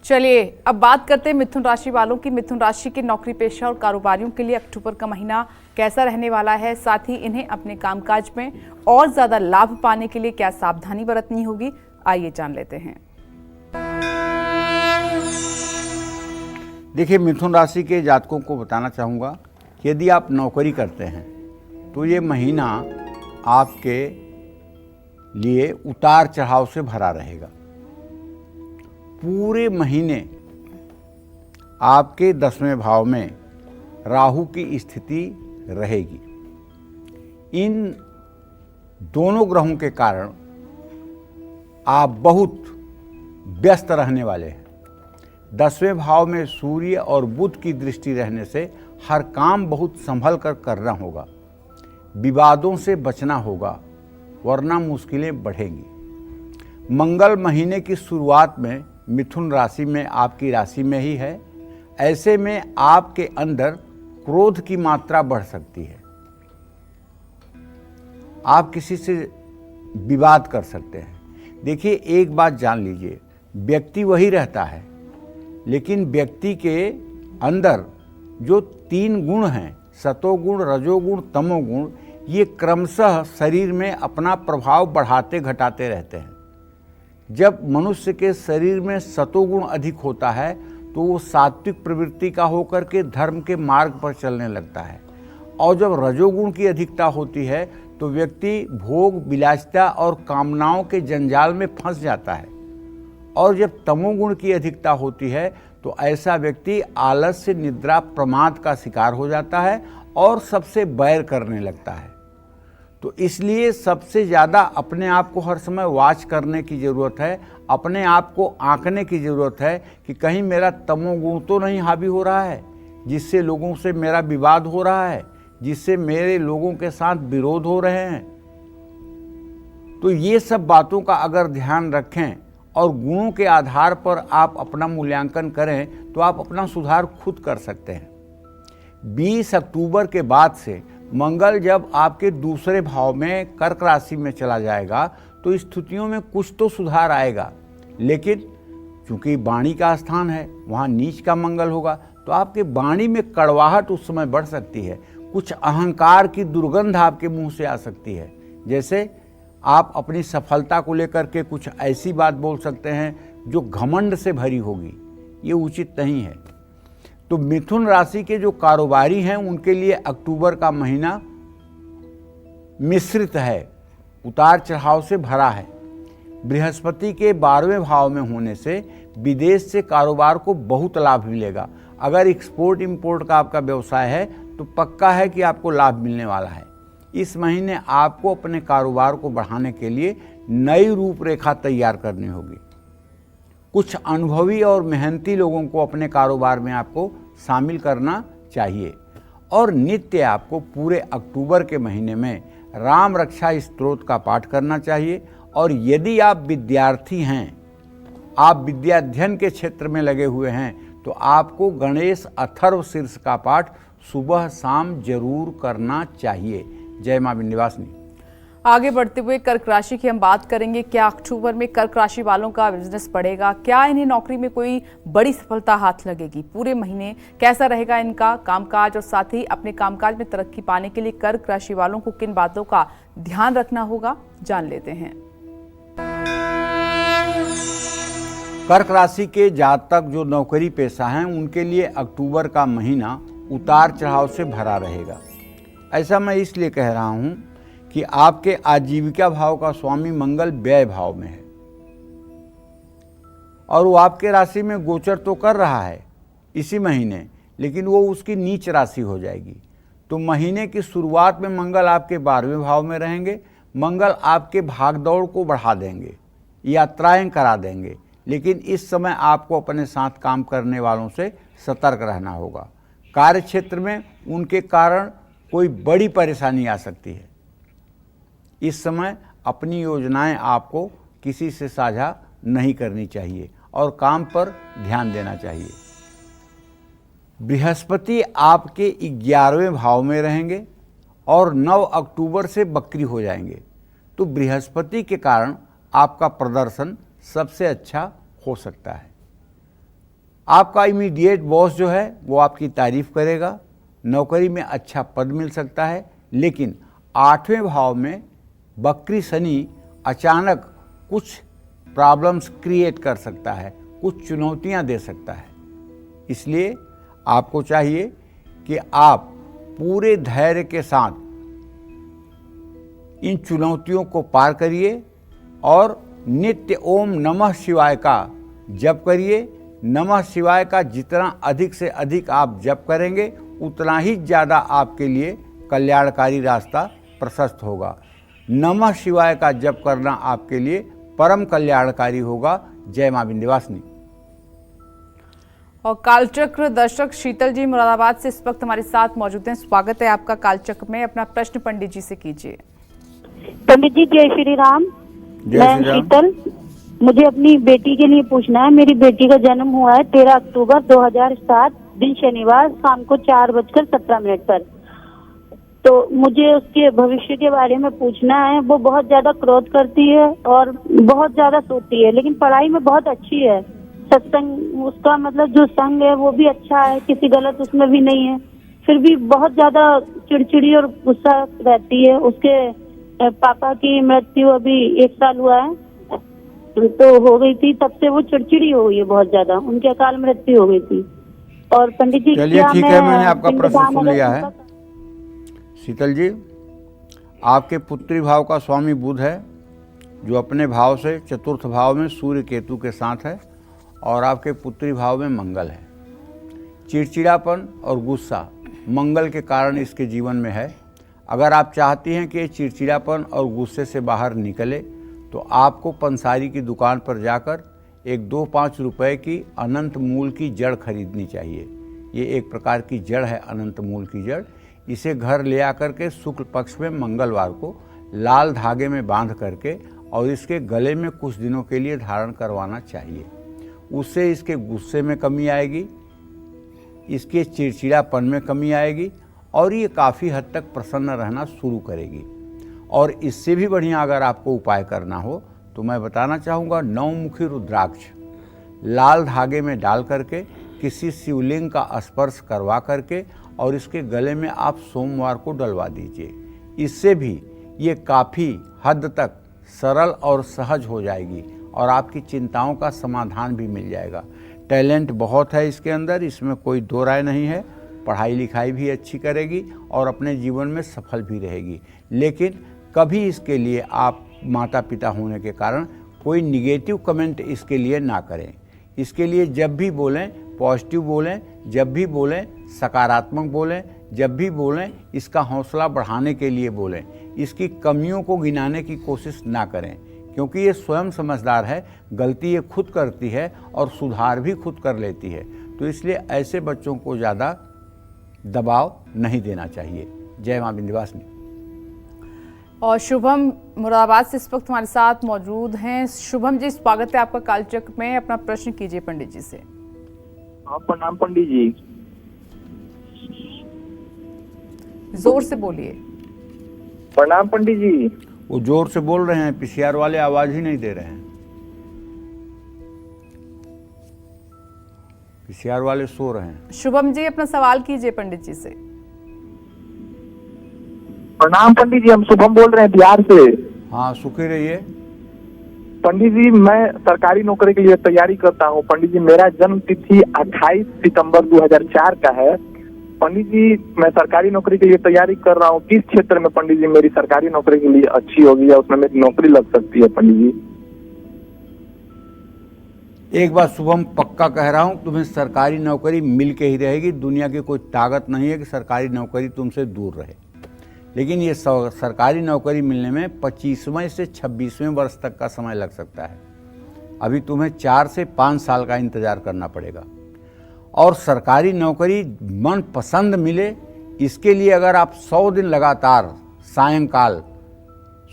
चलिए अब बात करते हैं मिथुन राशि वालों की। मिथुन राशि के नौकरी पेशा और कारोबारियों के लिए अक्टूबर का महीना कैसा रहने वाला है, साथ ही इन्हें अपने कामकाज में और ज्यादा लाभ पाने के लिए क्या सावधानी बरतनी होगी, आइए जान लेते हैं। देखिए, मिथुन राशि के जातकों को बताना चाहूँगा कि यदि आप नौकरी करते हैं तो ये महीना आपके लिए उतार चढ़ाव से भरा रहेगा। पूरे महीने आपके 10वें भाव में राहु की स्थिति रहेगी। इन दोनों ग्रहों के कारण आप बहुत व्यस्त रहने वाले हैं। 10वें भाव में सूर्य और बुध की दृष्टि रहने से हर काम बहुत संभल कर करना होगा। विवादों से बचना होगा, वरना मुश्किलें बढ़ेंगी। मंगल महीने की शुरुआत में मिथुन राशि में आपकी राशि में ही है। ऐसे में आपके अंदर क्रोध की मात्रा बढ़ सकती है। आप किसी से विवाद कर सकते हैं। देखिए, एक बात जान लीजिए, व्यक्ति वही रहता है, लेकिन व्यक्ति के अंदर जो 3 गुण हैं, सतोगुण, रजोगुण, तमोगुण, ये क्रमशः शरीर में अपना प्रभाव बढ़ाते घटाते रहते हैं। जब मनुष्य के शरीर में सतोगुण अधिक होता है तो वो सात्विक प्रवृत्ति का होकर के धर्म के मार्ग पर चलने लगता है, और जब रजोगुण की अधिकता होती है तो व्यक्ति भोग, विलासिता और कामनाओं के जंजाल में फंस जाता है, और जब तमोगुण की अधिकता होती है तो ऐसा व्यक्ति आलस्य, निद्रा, प्रमाद का शिकार हो जाता है और सबसे बैर करने लगता है। तो इसलिए सबसे ज़्यादा अपने आप को हर समय वॉच करने की ज़रूरत है, अपने आप को आंकने की ज़रूरत है कि कहीं मेरा तमोगुण तो नहीं हावी हो रहा है, जिससे लोगों से मेरा विवाद हो रहा है, जिससे मेरे लोगों के साथ विरोध हो रहे हैं। तो ये सब बातों का अगर ध्यान रखें और गुणों के आधार पर आप अपना मूल्यांकन करें तो आप अपना सुधार खुद कर सकते हैं। 20 अक्टूबर के बाद से मंगल जब आपके दूसरे भाव में कर्क राशि में चला जाएगा तो स्थितियों में कुछ तो सुधार आएगा, लेकिन चूंकि वाणी का स्थान है, वहाँ नीच का मंगल होगा, तो आपके वाणी में कड़वाहट उस समय बढ़ सकती है। कुछ अहंकार की दुर्गंध आपके मुंह से आ सकती है, जैसे आप अपनी सफलता को लेकर के कुछ ऐसी बात बोल सकते हैं जो घमंड से भरी होगी। ये उचित नहीं है। तो मिथुन राशि के जो कारोबारी हैं उनके लिए अक्टूबर का महीना मिश्रित है, उतार चढ़ाव से भरा है। बृहस्पति के 12वें भाव में होने से विदेश से कारोबार को बहुत लाभ मिलेगा। अगर एक्सपोर्ट इंपोर्ट का आपका व्यवसाय है तो पक्का है कि आपको लाभ मिलने वाला है। इस महीने आपको अपने कारोबार को बढ़ाने के लिए नई रूपरेखा तैयार करनी होगी। कुछ अनुभवी और मेहनती लोगों को अपने कारोबार में आपको शामिल करना चाहिए, और नित्य आपको पूरे अक्टूबर के महीने में राम रक्षा स्तोत्र का पाठ करना चाहिए। और यदि आप विद्यार्थी हैं, आप विद्याध्ययन के क्षेत्र में लगे हुए हैं, तो आपको गणेश अथर्व शीर्ष का पाठ सुबह शाम जरूर करना चाहिए। जय मां विंध्यवासिनी। आगे बढ़ते हुए कर्क राशि की हम बात करेंगे। क्या अक्टूबर में कर्क राशि वालों का बिजनेस बढ़ेगा? क्या इन्हें नौकरी में कोई बड़ी सफलता हाथ लगेगी? पूरे महीने कैसा रहेगा इनका कामकाज, और साथ ही अपने कामकाज में तरक्की पाने के लिए कर्क राशि वालों को किन बातों का ध्यान रखना होगा, जान लेते हैं। कर्क राशि के जातक जो नौकरी पेशा हैं उनके लिए अक्टूबर का महीना उतार चढ़ाव से भरा रहेगा। ऐसा मैं इसलिए कह रहा हूं कि आपके आजीविका भाव का स्वामी मंगल व्यय भाव में है, और वो आपके राशि में गोचर तो कर रहा है इसी महीने, लेकिन वो उसकी नीच राशि हो जाएगी। तो महीने की शुरुआत में मंगल आपके 12वें भाव में रहेंगे। मंगल आपके भागदौड़ को बढ़ा देंगे, यात्राएं करा देंगे, लेकिन इस समय आपको अपने साथ काम करने वालों से सतर्क रहना होगा। कार्य क्षेत्र में उनके कारण कोई बड़ी परेशानी आ सकती है। इस समय अपनी योजनाएं आपको किसी से साझा नहीं करनी चाहिए और काम पर ध्यान देना चाहिए। बृहस्पति आपके 11वें भाव में रहेंगे और 9 अक्टूबर से बकरी हो जाएंगे, तो बृहस्पति के कारण आपका प्रदर्शन सबसे अच्छा हो सकता है। आपका इमीडिएट बॉस जो है वो आपकी तारीफ करेगा, नौकरी में अच्छा पद मिल सकता है, लेकिन 8वें भाव में वक्री शनि अचानक कुछ प्रॉब्लम्स क्रिएट कर सकता है, कुछ चुनौतियां दे सकता है। इसलिए आपको चाहिए कि आप पूरे धैर्य के साथ इन चुनौतियों को पार करिए और नित्य ओम नमः शिवाय का जप करिए। नमः शिवाय का जितना अधिक से अधिक आप जप करेंगे उतना ही ज़्यादा आपके लिए कल्याणकारी रास्ता प्रशस्त होगा। नमः शिवाय का जप करना आपके लिए परम कल्याणकारी होगा। जय मां विंध्यवासिनी। और कालचक्र दर्शक शीतल जी मुरादाबाद से इस वक्त हमारे साथ मौजूद हैं। स्वागत है आपका कालचक्र में। अपना प्रश्न पंडित जी से कीजिए। पंडित जी जय श्री राम। मैं शीतल, मुझे अपनी बेटी के लिए पूछना है। मेरी बेटी का जन्म हुआ है 13 अक्टूबर 2007 दिन शनिवार शाम को 4:17 पर। तो मुझे उसके भविष्य के बारे में पूछना है। वो बहुत ज्यादा क्रोध करती है और बहुत ज्यादा सोती है, लेकिन पढ़ाई में बहुत अच्छी है। सत्संग उसका मतलब जो संग है वो भी अच्छा है, किसी गलत उसमें भी नहीं है। फिर भी बहुत ज्यादा चिड़चिड़ी और गुस्सा रहती है। उसके पापा की मृत्यु अभी 1 साल हुआ है तो हो गई थी, तब से वो चिड़चिड़ी हो गई है बहुत ज्यादा। उनके अकाल मृत्यु हो गई थी। और पंडित जी चलिए ठीक है, मैंने आपका प्रश्न सुन लिया है। शीतल जी, आपके पुत्री भाव का स्वामी बुध है जो अपने भाव से चतुर्थ भाव में सूर्य केतु के साथ है और आपके पुत्री भाव में मंगल है। चिड़चिड़ापन और गुस्सा मंगल के कारण इसके जीवन में है। अगर आप चाहती हैं कि चिड़चिड़ापन और गुस्से से बाहर निकले तो आपको पंसारी की दुकान पर जाकर एक 2-5 रुपए की अनंत मूल की जड़ खरीदनी चाहिए। ये एक प्रकार की जड़ है, अनंत मूल की जड़। इसे घर ले आकर के शुक्ल पक्ष में मंगलवार को लाल धागे में बांध करके और इसके गले में कुछ दिनों के लिए धारण करवाना चाहिए। उससे इसके गुस्से में कमी आएगी, इसके चिड़चिड़ापन में कमी आएगी और ये काफ़ी हद तक प्रसन्न रहना शुरू करेगी। और इससे भी बढ़िया अगर आपको उपाय करना हो तो मैं बताना चाहूँगा, 9 मुखी रुद्राक्ष लाल धागे में डाल करके किसी शिवलिंग का स्पर्श करवा करके और इसके गले में आप सोमवार को डलवा दीजिए। इससे भी ये काफ़ी हद तक सरल और सहज हो जाएगी और आपकी चिंताओं का समाधान भी मिल जाएगा। टैलेंट बहुत है इसके अंदर, इसमें कोई दो राय नहीं है। पढ़ाई लिखाई भी अच्छी करेगी और अपने जीवन में सफल भी रहेगी। लेकिन कभी इसके लिए आप माता पिता होने के कारण कोई निगेटिव कमेंट इसके लिए ना करें। इसके लिए जब भी बोलें पॉजिटिव बोलें, जब भी बोलें सकारात्मक बोलें, जब भी बोलें इसका हौसला बढ़ाने के लिए बोलें। इसकी कमियों को गिनाने की कोशिश ना करें, क्योंकि ये स्वयं समझदार है। गलती ये खुद करती है और सुधार भी खुद कर लेती है। तो इसलिए ऐसे बच्चों को ज़्यादा दबाव नहीं देना चाहिए। जय मां विंध्यवासिनी। और शुभम मुरादाबाद से इस वक्त हमारे साथ मौजूद हैं। शुभम जी, स्वागत है आपका कालचक्र में। अपना प्रश्न कीजिए पंडित जी से। आप प्रणाम पंडित जी। जोर से बोलिए। प्रणाम पंडित जी। वो जोर से बोल रहे हैं, पीसीआर वाले आवाज ही नहीं दे रहे हैं। पीसीआर वाले सो रहे हैं। शुभम जी, अपना सवाल कीजिए पंडित जी से। प्रणाम पंडित जी, हम शुभम बोल रहे हैं बिहार से। हाँ, सुखी रहिए। पंडित जी, मैं सरकारी नौकरी के लिए तैयारी करता हूँ। पंडित जी, मेरा जन्म तिथि 28 सितंबर 2004 का है। पंडित जी, मैं सरकारी नौकरी के लिए तैयारी कर रहा हूँ। किस क्षेत्र में पंडित जी मेरी सरकारी नौकरी के लिए अच्छी होगी या उसमें मेरी नौकरी लग सकती है पंडित जी? एक बात शुभम पक्का कह रहा हूँ, तुम्हें सरकारी नौकरी मिल के ही रहेगी। दुनिया की कोई ताकत नहीं है कि सरकारी नौकरी तुमसे दूर रहे। लेकिन ये सरकारी नौकरी मिलने में 25वें से 26वें वर्ष तक का समय लग सकता है। अभी तुम्हें 4 से 5 साल का इंतजार करना पड़ेगा। और सरकारी नौकरी मन पसंद मिले, इसके लिए अगर आप 100 दिन लगातार सायंकाल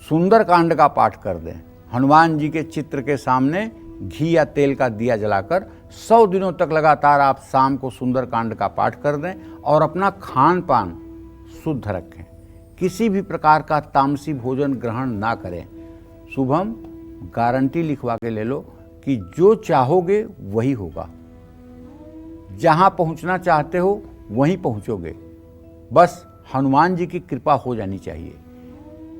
सुंदरकांड का पाठ कर दें, हनुमान जी के चित्र के सामने घी या तेल का दिया जलाकर 100 दिनों तक लगातार आप शाम को सुंदरकांड का पाठ कर दें और अपना खान पान शुद्ध रखें, किसी भी प्रकार का तामसी भोजन ग्रहण ना करें। शुभम, गारंटी लिखवा के ले लो कि जो चाहोगे वही होगा। जहाँ पहुँचना चाहते हो वहीं पहुँचोगे। बस हनुमान जी की कृपा हो जानी चाहिए,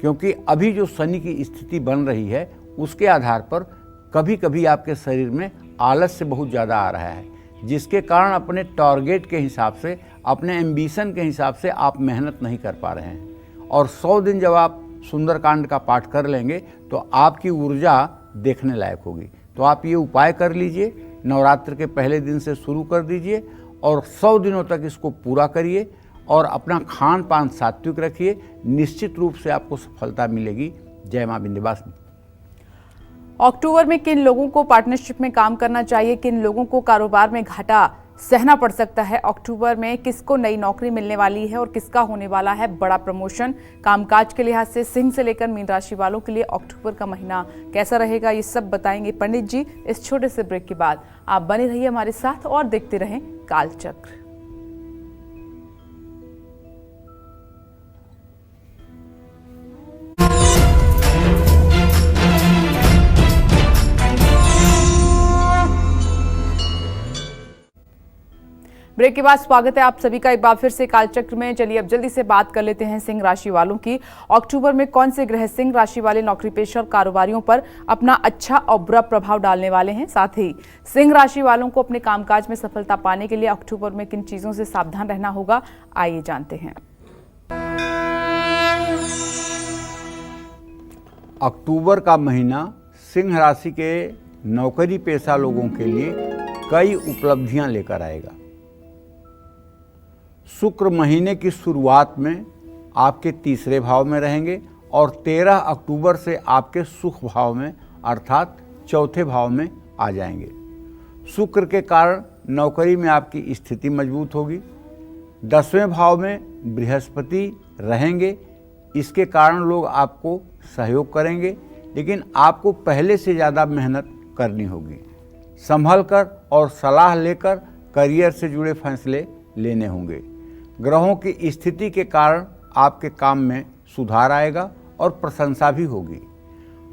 क्योंकि अभी जो शनि की स्थिति बन रही है उसके आधार पर कभी कभी आपके शरीर में आलस्य बहुत ज़्यादा आ रहा है, जिसके कारण अपने टारगेट के हिसाब से, अपने एम्बिशन के हिसाब से आप मेहनत नहीं कर पा रहे हैं। और 100 दिन जब आप सुंदरकांड का पाठ कर लेंगे तो आपकी ऊर्जा देखने लायक होगी। तो आप ये उपाय कर लीजिए, नवरात्र के पहले दिन से शुरू कर दीजिए और 100 दिनों तक इसको पूरा करिए और अपना खान पान सात्विक रखिए। निश्चित रूप से आपको सफलता मिलेगी। जय मां विंध्यवासिनी। अक्टूबर में किन लोगों को पार्टनरशिप में काम करना चाहिए, किन लोगों को कारोबार में घाटा सहना पड़ सकता है, अक्टूबर में किसको नई नौकरी मिलने वाली है और किसका होने वाला है बड़ा प्रमोशन, कामकाज के लिहाज से सिंह से लेकर मीन राशि वालों के लिए अक्टूबर का महीना कैसा रहेगा, ये सब बताएंगे पंडित जी इस छोटे से ब्रेक के बाद। आप बने रहिए हमारे साथ और देखते रहें कालचक्र। ब्रेक के बाद स्वागत है आप सभी का एक बार फिर से कालचक्र में। चलिए अब जल्दी से बात कर लेते हैं सिंह राशि वालों की। अक्टूबर में कौन से ग्रह सिंह राशि वाले नौकरी पेशा और कारोबारियों पर अपना अच्छा और बुरा प्रभाव डालने वाले हैं। साथ ही सिंह राशि वालों को अपने कामकाज में सफलता पाने के लिए अक्टूबर में किन चीजों से सावधान रहना होगा, आइए जानते हैं। अक्टूबर का महीना सिंह राशि के नौकरी पेशा लोगों के लिए कई उपलब्धियां लेकर आएगा। शुक्र महीने की शुरुआत में आपके तीसरे भाव में रहेंगे और 13 अक्टूबर से आपके सुख भाव में अर्थात चौथे भाव में आ जाएंगे। शुक्र के कारण नौकरी में आपकी स्थिति मजबूत होगी। 10वें भाव में बृहस्पति रहेंगे, इसके कारण लोग आपको सहयोग करेंगे, लेकिन आपको पहले से ज़्यादा मेहनत करनी होगी। संभल कर और सलाह लेकर करियर से जुड़े फैसले लेने होंगे। ग्रहों की स्थिति के कारण आपके काम में सुधार आएगा और प्रशंसा भी होगी।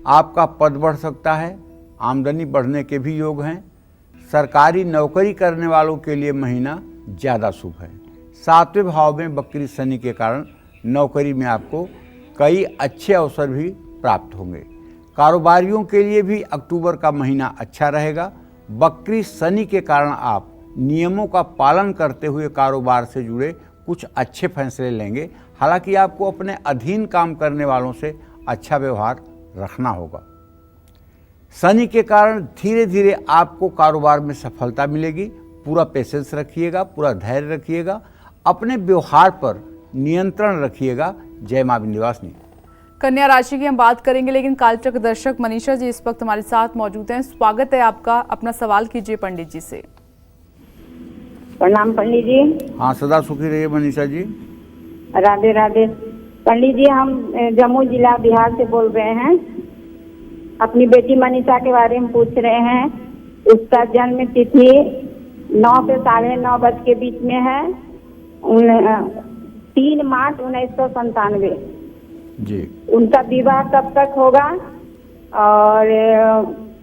आपका पद बढ़ सकता है, आमदनी बढ़ने के भी योग हैं। सरकारी नौकरी करने वालों के लिए महीना ज़्यादा शुभ है। 7वें भाव में वक्री शनि के कारण नौकरी में आपको कई अच्छे अवसर भी प्राप्त होंगे। कारोबारियों के लिए भी अक्टूबर का महीना अच्छा रहेगा। वक्री शनि के कारण आप नियमों का पालन करते हुए कारोबार से जुड़े कुछ अच्छे फैसले लेंगे। हालांकि आपको अपने अधीन काम करने वालों से अच्छा व्यवहार रखना होगा। शनि के कारण धीरे धीरे आपको कारोबार में सफलता मिलेगी। पूरा पेशेंस रखिएगा, पूरा धैर्य रखिएगा, अपने व्यवहार पर नियंत्रण रखिएगा। जय मां विंध्यवासिनी। कन्या राशि की हम बात करेंगे, लेकिन कालचक्र दर्शक मनीषा जी इस वक्त हमारे साथ मौजूद हैं। स्वागत है आपका, अपना सवाल कीजिए पंडित जी से। प्रणाम पंडित जी। हाँ, सदा सुखी रहिए मनीषा जी। राधे राधे। पंडित जी, हम जम्मू जिला बिहार से बोल रहे हैं। अपनी बेटी मनीषा के बारे में पूछ रहे हैं। उसका जन्म तिथि 9 से 9:30 के बीच में है। 3 मार्च 1997 जी। उनका विवाह कब तक होगा और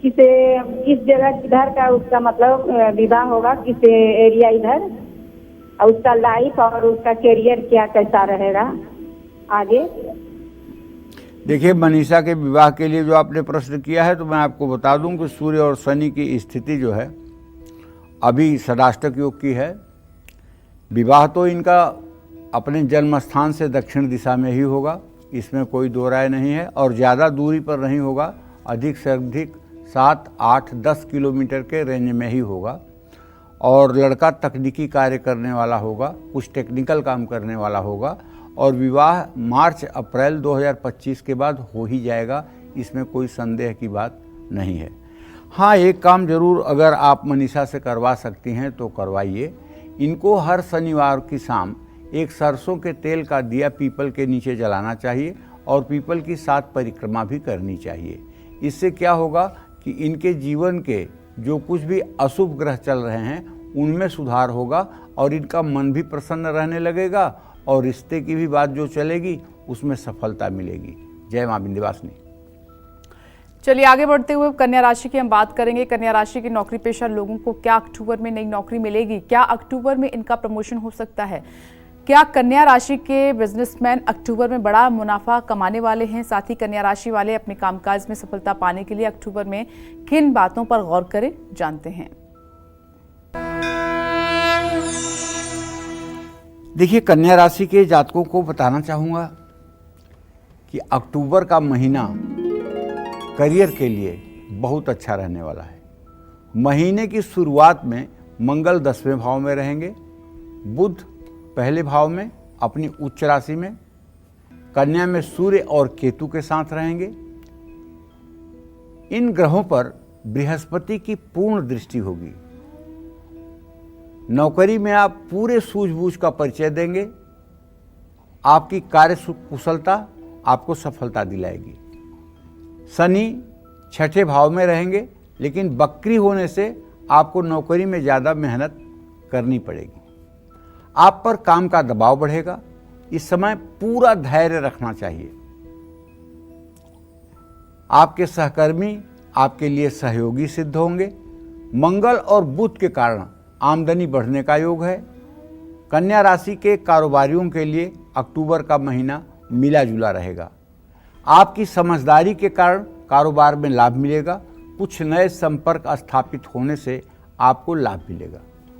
किस जगह किधर का उसका मतलब विवाह होगा, किस एरिया इधर, और उसका लाइफ और उसका करियर क्या कैसा रहेगा आगे। देखिए, मनीषा के विवाह के लिए जो आपने प्रश्न किया है, तो मैं आपको बता दूं कि सूर्य और शनि की स्थिति जो है अभी षडाष्टक योग की है। विवाह तो इनका अपने जन्म स्थान से दक्षिण दिशा में ही होगा, इसमें कोई दो राय नहीं है, और ज़्यादा दूरी पर नहीं होगा। अधिक से अधिक 7, 8, 10 किलोमीटर के रेंज में ही होगा। और लड़का तकनीकी कार्य करने वाला होगा, कुछ टेक्निकल काम करने वाला होगा, और विवाह मार्च अप्रैल 2025 के बाद हो ही जाएगा। इसमें कोई संदेह की बात नहीं है। हाँ, एक काम जरूर अगर आप मनीषा से करवा सकती हैं तो करवाइए। इनको हर शनिवार की शाम एक सरसों के तेल का दिया पीपल के नीचे जलाना चाहिए और पीपल की 7 परिक्रमा भी करनी चाहिए। इससे क्या होगा कि इनके जीवन के जो कुछ भी अशुभ ग्रह चल रहे हैं उनमें सुधार होगा और इनका मन भी प्रसन्न रहने लगेगा और रिश्ते की भी बात जो चलेगी उसमें सफलता मिलेगी। जय मां विंध्यवासिनी। चलिए आगे बढ़ते हुए कन्या राशि की हम बात करेंगे। कन्या राशि के नौकरी पेशा लोगों को क्या अक्टूबर में नई नौकरी मिलेगी? क्या अक्टूबर में इनका प्रमोशन हो सकता है? क्या कन्या राशि के बिजनेसमैन अक्टूबर में बड़ा मुनाफा कमाने वाले हैं? साथ ही कन्या राशि वाले अपने कामकाज में सफलता पाने के लिए अक्टूबर में किन बातों पर गौर करें, जानते हैं। देखिए, कन्या राशि के जातकों को बताना चाहूँगा कि अक्टूबर का महीना करियर के लिए बहुत अच्छा रहने वाला है। महीने की शुरुआत में मंगल 10वें भाव में रहेंगे, बुध पहले भाव में अपनी उच्च राशि में, कन्या में सूर्य और केतु के साथ रहेंगे। इन ग्रहों पर बृहस्पति की पूर्ण दृष्टि होगी। नौकरी में आप पूरे सूझबूझ का परिचय देंगे। आपकी कार्य कुशलता आपको सफलता दिलाएगी। शनि 6ठे भाव में रहेंगे, लेकिन वक्री होने से आपको नौकरी में ज़्यादा मेहनत करनी पड़ेगी। आप पर काम का दबाव बढ़ेगा। इस समय पूरा धैर्य रखना चाहिए। आपके सहकर्मी आपके लिए सहयोगी सिद्ध होंगे। मंगल और बुध के कारण आमदनी बढ़ने का योग है। कन्या राशि के कारोबारियों के लिए अक्टूबर का महीना मिला जुला रहेगा। आपकी समझदारी के कारण कारोबार में लाभ मिलेगा। कुछ नए संपर्क स्थापित होने से आपको लाभ मिलेगा।